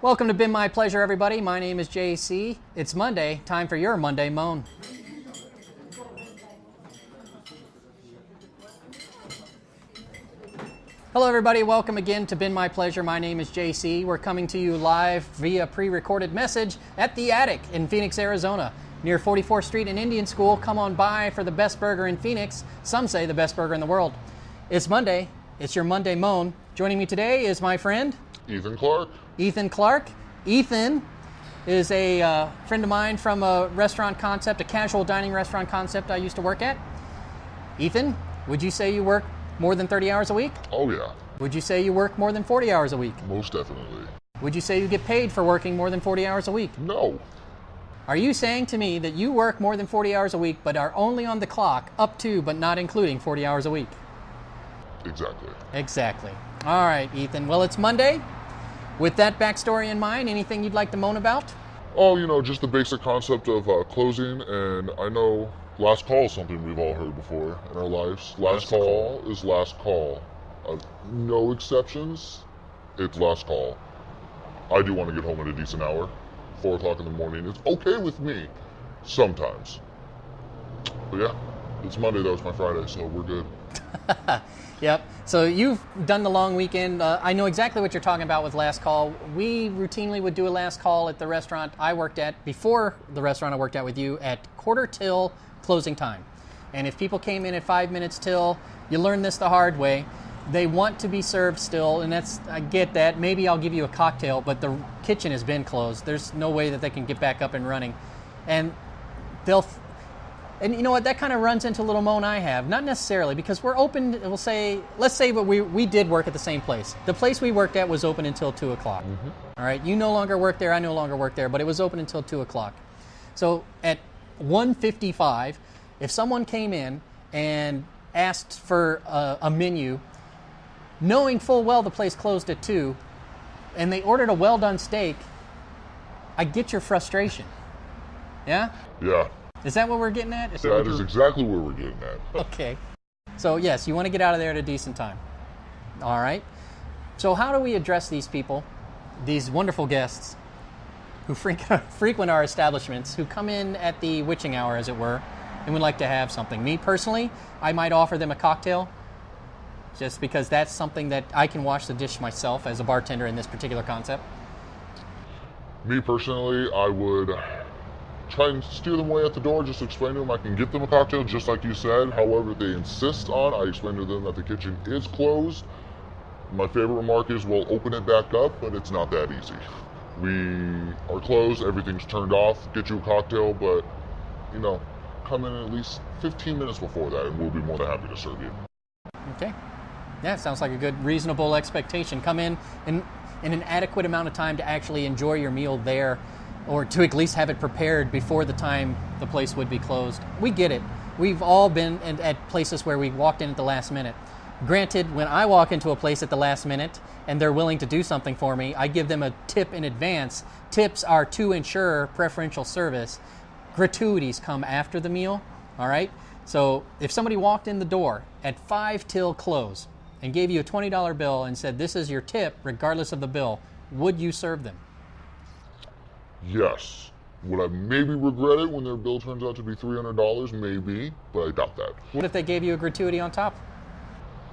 Welcome to Been My Pleasure, everybody. My name is JC. It's Monday, time for your Monday Moan. Hello, everybody. Welcome again to Been My Pleasure. My name is JC. We're coming to you live via pre-recorded message at The Attic in Phoenix, Arizona, near 44th Street and Indian School. Come on by for the best burger in Phoenix. Some say the best burger in the world. It's Monday. It's your Monday Moan. Joining me today is my friend Ethan Clark. Ethan Clark. Ethan is a friend of mine from a restaurant concept, a casual dining restaurant concept I used to work at. Ethan, would you say you work more than 30 hours a week? Oh yeah. Would you say you work more than 40 hours a week? Most definitely. Would you say you get paid for working more than 40 hours a week? No. Are you saying to me that you work more than 40 hours a week but are only on the clock up to but not including 40 hours a week? Exactly. Exactly. All right, Ethan. Well, it's Monday. With that backstory in mind, anything you'd like to moan about? Oh, just the basic concept of closing, and I know last call is something we've all heard before in our lives. Last call is last call. No exceptions, it's last call. I do want to get home at a decent hour. 4 o'clock in the morning. It's okay with me, sometimes. But yeah, it's Monday, that was my Friday, so we're good. Yep. So you've done the long weekend. I know exactly what you're talking about with last call. We routinely would do a last call at the restaurant I worked at, before the restaurant I worked at with you, at quarter till closing time. And if people came in at 5 minutes till, you learn this the hard way. They want to be served still, and I get that. Maybe I'll give you a cocktail, but the kitchen has been closed. There's no way that they can get back up and running. And you know what, that kind of runs into a little moan I have. Not necessarily, because we're open, let's say that we did work at the same place. The place we worked at was open until 2 o'clock. Mm-hmm. All right, you no longer work there, I no longer work there, but it was open until 2 o'clock. So at 1:55, if someone came in and asked for a menu, knowing full well the place closed at 2, and they ordered a well-done steak, I get your frustration. Yeah? Yeah. Is that what we're getting at? That is exactly where we're getting at. Okay. So yes, you want to get out of there at a decent time. All right. So how do we address these people, these wonderful guests who frequent our establishments, who come in at the witching hour, as it were, and would like to have something? Me personally, I might offer them a cocktail, just because that's something that I can wash the dish myself as a bartender in this particular concept. Me personally, I would try and steer them away at the door, just explain to them I can get them a cocktail, just like you said. However, they insist on, I explain to them that the kitchen is closed. My favorite remark is, well, open it back up, but it's not that easy. We are closed, everything's turned off, get you a cocktail, but, come in at least 15 minutes before that, and we'll be more than happy to serve you. Okay. Yeah, sounds like a good, reasonable expectation. Come in an adequate amount of time to actually enjoy your meal there, or to at least have it prepared before the time the place would be closed. We get it. We've all been at places where we walked in at the last minute. Granted, when I walk into a place at the last minute and they're willing to do something for me, I give them a tip in advance. Tips are to ensure preferential service. Gratuities come after the meal, all right? So if somebody walked in the door at 5 till close and gave you a $20 bill and said, this is your tip regardless of the bill, would you serve them? Yes. Would I maybe regret it when their bill turns out to be $300? Maybe, but I doubt that. What if they gave you a gratuity on top?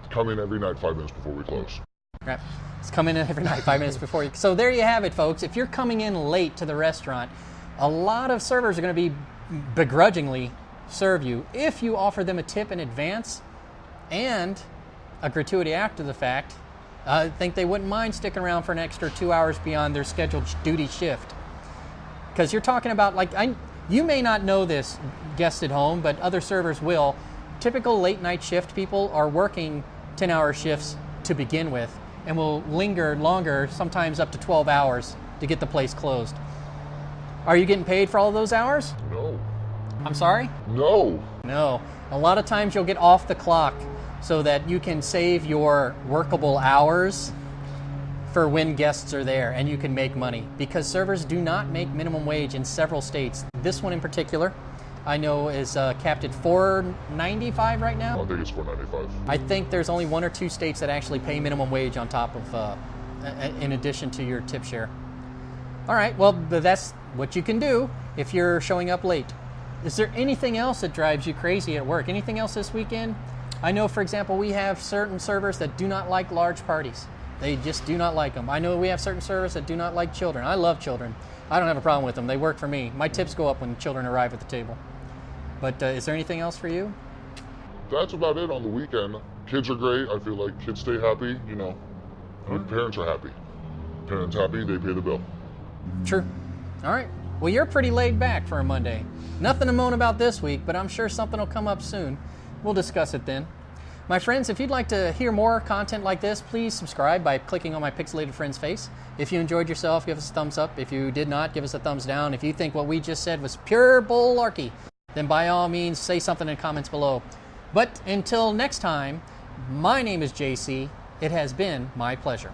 Come in every night 5 minutes before we close. Right. It's come in every night 5 minutes before you. So there you have it, folks. If you're coming in late to the restaurant, a lot of servers are going to be begrudgingly serve you if you offer them a tip in advance and a gratuity after the fact. I think they wouldn't mind sticking around for an extra 2 hours beyond their scheduled duty shift. Because you're talking about, you may not know this, guests at home, but other servers will. Typical late night shift people are working 10-hour shifts to begin with and will linger longer, sometimes up to 12 hours, to get the place closed. Are you getting paid for all of those hours? No. I'm sorry? No. No. A lot of times you'll get off the clock so that you can save your workable hours for when guests are there and you can make money, because servers do not make minimum wage in several states. This one in particular, I know, is capped at $4.95 right now. I think it's $4.95. I think there's only 1 or 2 states that actually pay minimum wage on top of, in addition to your tip share. All right, well, that's what you can do if you're showing up late. Is there anything else that drives you crazy at work? Anything else this weekend? I know, for example, we have certain servers that do not like large parties. They just do not like them. I know we have certain servers that do not like children. I love children. I don't have a problem with them. They work for me. My tips go up when children arrive at the table. But is there anything else for you? That's about it on the weekend. Kids are great. I feel like kids stay happy, you know. And parents are happy. Parents happy, they pay the bill. True. All right. Well, you're pretty laid back for a Monday. Nothing to moan about this week, but I'm sure something will come up soon. We'll discuss it then. My friends, if you'd like to hear more content like this, please subscribe by clicking on my pixelated friend's face. If you enjoyed yourself, give us a thumbs up. If you did not, give us a thumbs down. If you think what we just said was pure bull-larky, then by all means, say something in the comments below. But until next time, my name is JC. It has been my pleasure.